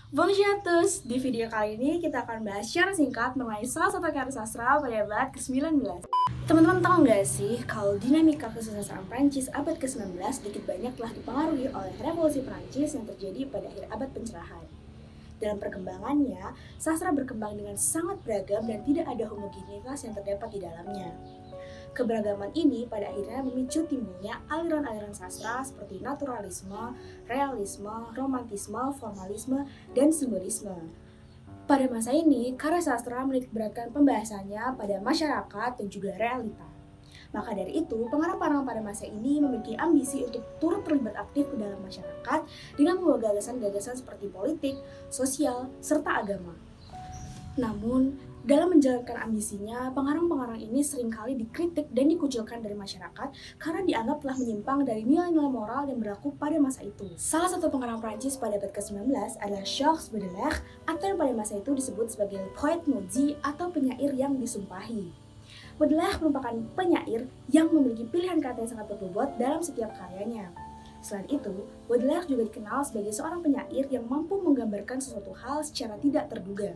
Bonjour à tous, di video kali ini kita akan bahas secara singkat mengenai salah satu karya sastra pada abad ke-19. Teman-teman tahu nggak sih kalau dinamika kesusastraan Prancis abad ke-19 sedikit banyak telah dipengaruhi oleh revolusi Prancis yang terjadi pada akhir abad pencerahan. Dalam perkembangannya, sastra berkembang dengan sangat beragam dan tidak ada homogenitas yang terdapat di dalamnya. Keberagaman ini pada akhirnya memicu timbulnya aliran-aliran sastra seperti naturalisme, realisme, romantisme, formalisme, dan simbolisme. Pada masa ini, karya sastra menitikberatkan pembahasannya pada masyarakat dan juga realita. Maka dari itu, pengarang-pengarang pada masa ini memiliki ambisi untuk turut terlibat aktif ke dalam masyarakat dengan membawa gagasan-gagasan seperti politik, sosial, serta agama. Namun, dalam menjalankan ambisinya, pengarang-pengarang ini seringkali dikritik dan dikucilkan dari masyarakat karena dianggap telah menyimpang dari nilai-nilai moral yang berlaku pada masa itu. Salah satu pengarang Prancis pada abad ke-19 adalah Charles Baudelaire, atau yang pada masa itu disebut sebagai poète maudit atau penyair yang disumpahi. Baudelaire merupakan penyair yang memiliki pilihan kata yang sangat berbobot dalam setiap karyanya. Selain itu, Baudelaire juga dikenal sebagai seorang penyair yang mampu menggambarkan sesuatu hal secara tidak terduga.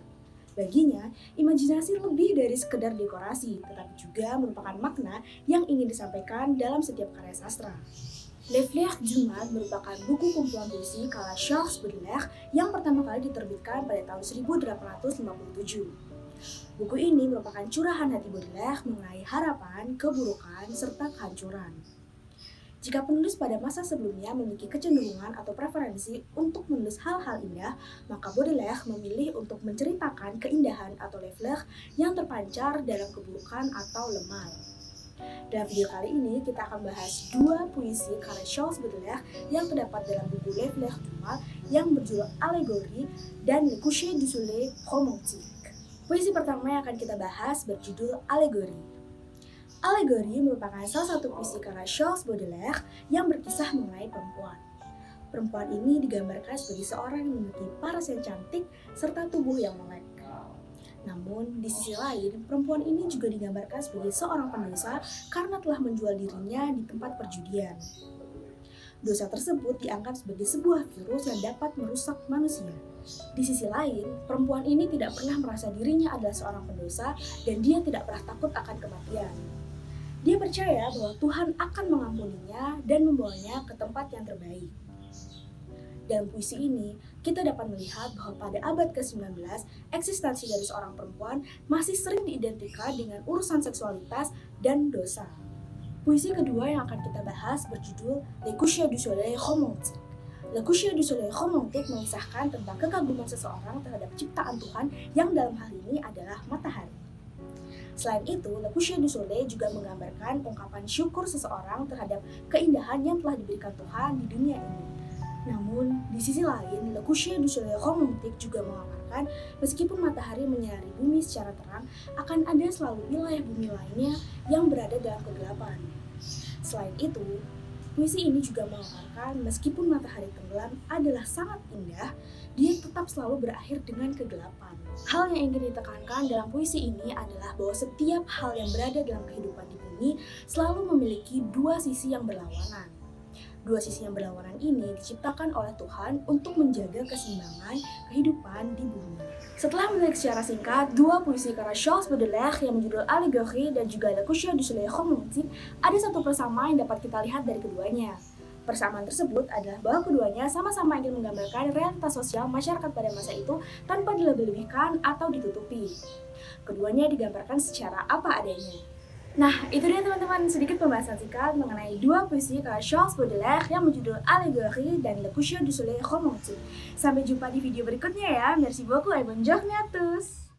Baginya, imajinasi lebih dari sekedar dekorasi, tetapi juga merupakan makna yang ingin disampaikan dalam setiap karya sastra. Les Fleurs du Mal merupakan buku kumpulan puisi karya Charles Baudelaire yang pertama kali diterbitkan pada tahun 1857. Buku ini merupakan curahan hati Baudelaire mengenai harapan, keburukan, serta kehancuran. Jika penulis pada masa sebelumnya memiliki kecenderungan atau preferensi untuk menulis hal-hal indah, maka Baudelaire memilih untuk menceritakan keindahan atau les fleurs yang terpancar dalam keburukan atau lemah. Dalam video kali ini, kita akan bahas dua puisi karya Charles Baudelaire yang terdapat dalam buku Les Fleurs du Mal yang berjudul Allégorie dan Le Coucher du Soleil Romantique. Puisi pertama yang akan kita bahas berjudul Allégorie. Allégorie merupakan salah satu puisi karya Charles Baudelaire yang berkisah mengenai perempuan. Perempuan ini digambarkan sebagai seorang yang memiliki paras yang cantik serta tubuh yang melek. Namun, di sisi lain, perempuan ini juga digambarkan sebagai seorang pendosa karena telah menjual dirinya di tempat perjudian. Dosa tersebut dianggap sebagai sebuah virus yang dapat merusak manusia. Di sisi lain, perempuan ini tidak pernah merasa dirinya adalah seorang pendosa dan dia tidak pernah takut akan kematian. Dia percaya bahwa Tuhan akan mengampuninya dan membawanya ke tempat yang terbaik. Dalam puisi ini, kita dapat melihat bahwa pada abad ke-19, eksistensi dari seorang perempuan masih sering diidentikan dengan urusan seksualitas dan dosa. Puisi kedua yang akan kita bahas berjudul Le Coucher du Soleil Romantique. Le Coucher du Soleil Romantique mengisahkan tentang kekaguman seseorang terhadap ciptaan Tuhan yang dalam hal ini adalah matahari. Selain itu, Le Coucher du Soleil juga menggambarkan ungkapan syukur seseorang terhadap keindahan yang telah diberikan Tuhan di dunia ini. Namun, di sisi lain, Le Coucher du Soleil Romantique juga mengabarkan meskipun matahari menyinari bumi secara terang, akan ada selalu wilayah bumi lainnya yang berada dalam kegelapan. Selain itu, puisi ini juga mengabarkan meskipun matahari tenggelam adalah sangat indah, dia tetap selalu berakhir dengan kegelapan. Hal yang ingin ditekankan dalam puisi ini adalah bahwa setiap hal yang berada dalam kehidupan di bumi selalu memiliki dua sisi yang berlawanan. Dua sisi yang berlawanan ini diciptakan oleh Tuhan untuk menjaga keseimbangan kehidupan di bumi. Setelah menelik secara singkat dua puisi karya Charles Baudelaire yang berjudul Allégorie dan juga Le Coucher du Soleil Romantique, ada satu persamaan yang dapat kita lihat dari keduanya. Persamaan tersebut adalah bahwa keduanya sama-sama ingin menggambarkan realitas sosial masyarakat pada masa itu tanpa dilebih-lebihkan atau ditutupi. Keduanya digambarkan secara apa adanya. Nah, itu dia teman-teman sedikit pembahasan singkat mengenai dua puisi karya Charles Baudelaire yang berjudul Allégorie dan Le Coucher du Soleil Romantique. Sampai jumpa di video berikutnya ya. Merci beaucoup et bonne journée à tous.